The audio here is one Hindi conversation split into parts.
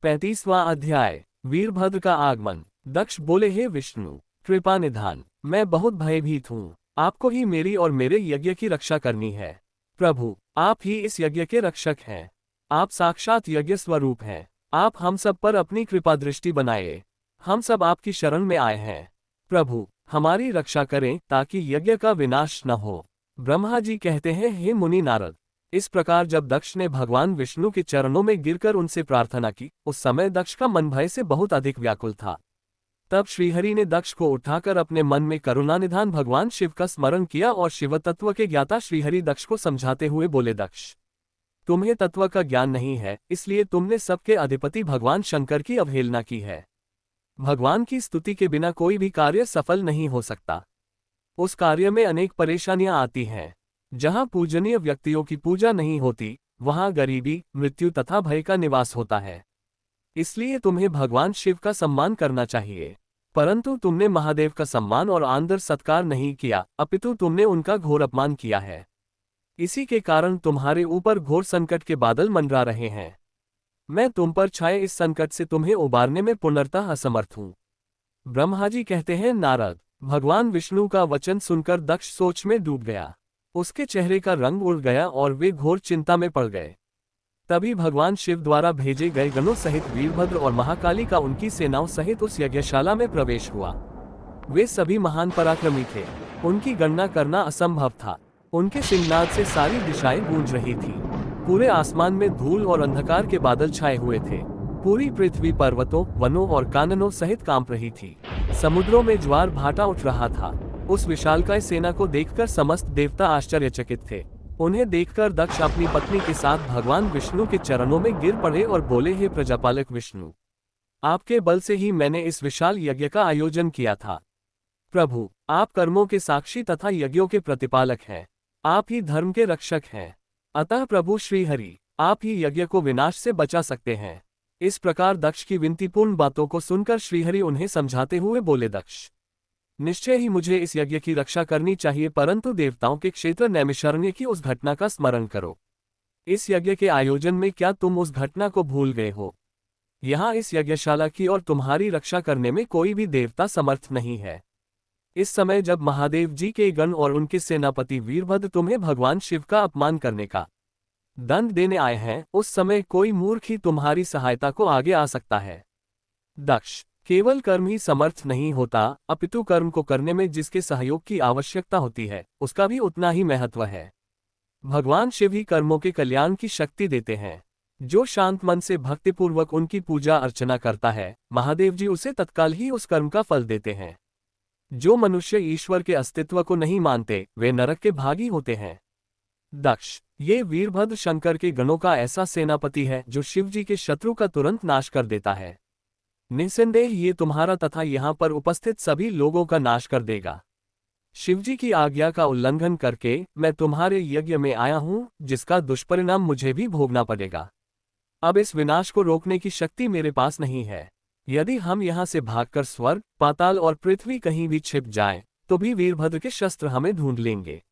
35वां अध्याय। वीरभद्र का आगमन। दक्ष बोले, हे विष्णु, कृपा निधान, मैं बहुत भयभीत हूँ। आपको ही मेरी और मेरे यज्ञ की रक्षा करनी है। प्रभु, आप ही इस यज्ञ के रक्षक हैं। आप साक्षात यज्ञ स्वरूप हैं। आप हम सब पर अपनी कृपा दृष्टि बनाए। हम सब आपकी शरण में आए हैं। प्रभु, हमारी रक्षा करें ताकि यज्ञ का विनाश न हो। ब्रह्मा जी कहते हैं, हे मुनि नारद, इस प्रकार जब दक्ष ने भगवान विष्णु के चरणों में गिरकर उनसे प्रार्थना की, उस समय दक्ष का मन भय से बहुत अधिक व्याकुल था। तब श्रीहरि ने दक्ष को उठाकर अपने मन में करुणानिधान भगवान शिव का स्मरण किया और शिव तत्व के ज्ञाता श्रीहरि दक्ष को समझाते हुए बोले, दक्ष, तुम्हें तत्व का ज्ञान नहीं है, इसलिए तुमने सबके अधिपति भगवान शंकर की अवहेलना की है। भगवान की स्तुति के बिना कोई भी कार्य सफल नहीं हो सकता। उस कार्य में अनेक परेशानियां आती हैं। जहां पूजनीय व्यक्तियों की पूजा नहीं होती, वहां गरीबी, मृत्यु तथा भय का निवास होता है। इसलिए तुम्हें भगवान शिव का सम्मान करना चाहिए। परंतु तुमने महादेव का सम्मान और आदर सत्कार नहीं किया, अपितु तुमने उनका घोर अपमान किया है। इसी के कारण तुम्हारे ऊपर घोर संकट के बादल मंडरा रहे हैं। मैं तुम पर छाए इस संकट से तुम्हें उबारने में पूर्णतः असमर्थ हूं। ब्रह्मा जी कहते हैं, नारद, भगवान विष्णु का वचन सुनकर दक्ष सोच में डूब गया। उसके चेहरे का रंग उड़ गया और वे घोर चिंता में पड़ गए। तभी भगवान शिव द्वारा भेजे गए गणों सहित वीरभद्र और महाकाली का उनकी सेनाओं सहित उस यज्ञशाला में प्रवेश हुआ। वे सभी महान पराक्रमी थे। उनकी गणना करना असंभव था। उनके सिंहनाद से सारी दिशाएं गूंज रही थी। पूरे आसमान में धूल और अंधकार के बादल छाए हुए थे। पूरी पृथ्वी पर्वतों, वनों और काननों सहित कांप रही थी। समुद्रों में ज्वार भाटा उठ रहा था। उस विशालकाय सेना को देखकर समस्त देवता आश्चर्यचकित थे। उन्हें देखकर दक्ष अपनी पत्नी के साथ भगवान विष्णु के चरणों में गिर पड़े और बोले, हे प्रजापालक विष्णु, आपके बल से ही मैंने इस विशाल यज्ञ का आयोजन किया था। प्रभु, आप कर्मों के साक्षी तथा यज्ञों के प्रतिपालक हैं। आप ही धर्म के रक्षक हैं। अतः प्रभु श्रीहरि, आप ही यज्ञ को विनाश से बचा सकते हैं। इस प्रकार दक्ष की विनतीपूर्ण बातों को सुनकर श्रीहरि उन्हें समझाते हुए बोले, दक्ष, निश्चय ही मुझे इस यज्ञ की रक्षा करनी चाहिए, परंतु देवताओं के क्षेत्र नैमिषारण्य की उस घटना का स्मरण करो। इस यज्ञ के आयोजन में क्या तुम उस घटना को भूल गए हो? यहाँ इस यज्ञशाला की और तुम्हारी रक्षा करने में कोई भी देवता समर्थ नहीं है। इस समय जब महादेव जी के गण और उनके सेनापति वीरभद्र तुम्हें भगवान शिव का अपमान करने का दंड देने आए हैं, उस समय कोई मूर्ख ही तुम्हारी सहायता को आगे आ सकता है। दक्ष, केवल कर्म ही समर्थ नहीं होता, अपितु कर्म को करने में जिसके सहयोग की आवश्यकता होती है, उसका भी उतना ही महत्व है। भगवान शिव ही कर्मों के कल्याण की शक्ति देते हैं। जो शांत मन से भक्तिपूर्वक उनकी पूजा अर्चना करता है, महादेव जी उसे तत्काल ही उस कर्म का फल देते हैं। जो मनुष्य ईश्वर के अस्तित्व को नहीं मानते, वे नरक के भागी होते हैं। दक्ष, ये वीरभद्र शंकर के गणों का ऐसा सेनापति है जो शिव जी के शत्रु का तुरंत नाश कर देता है। निस्संदेह ये तुम्हारा तथा यहाँ पर उपस्थित सभी लोगों का नाश कर देगा। शिवजी की आज्ञा का उल्लंघन करके मैं तुम्हारे यज्ञ में आया हूँ, जिसका दुष्परिणाम मुझे भी भोगना पड़ेगा। अब इस विनाश को रोकने की शक्ति मेरे पास नहीं है। यदि हम यहाँ से भागकर स्वर्ग, पाताल और पृथ्वी कहीं भी छिप जाएं, तो भी वीरभद्र के शस्त्र हमें ढूंढ लेंगे।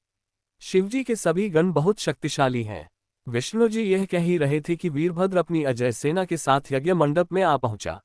शिवजी के सभी गण बहुत शक्तिशाली हैं। विष्णु जी यह कह ही रहे थे कि वीरभद्र अपनी अजय सेना के साथ यज्ञ मंडप में आ पहुंचा।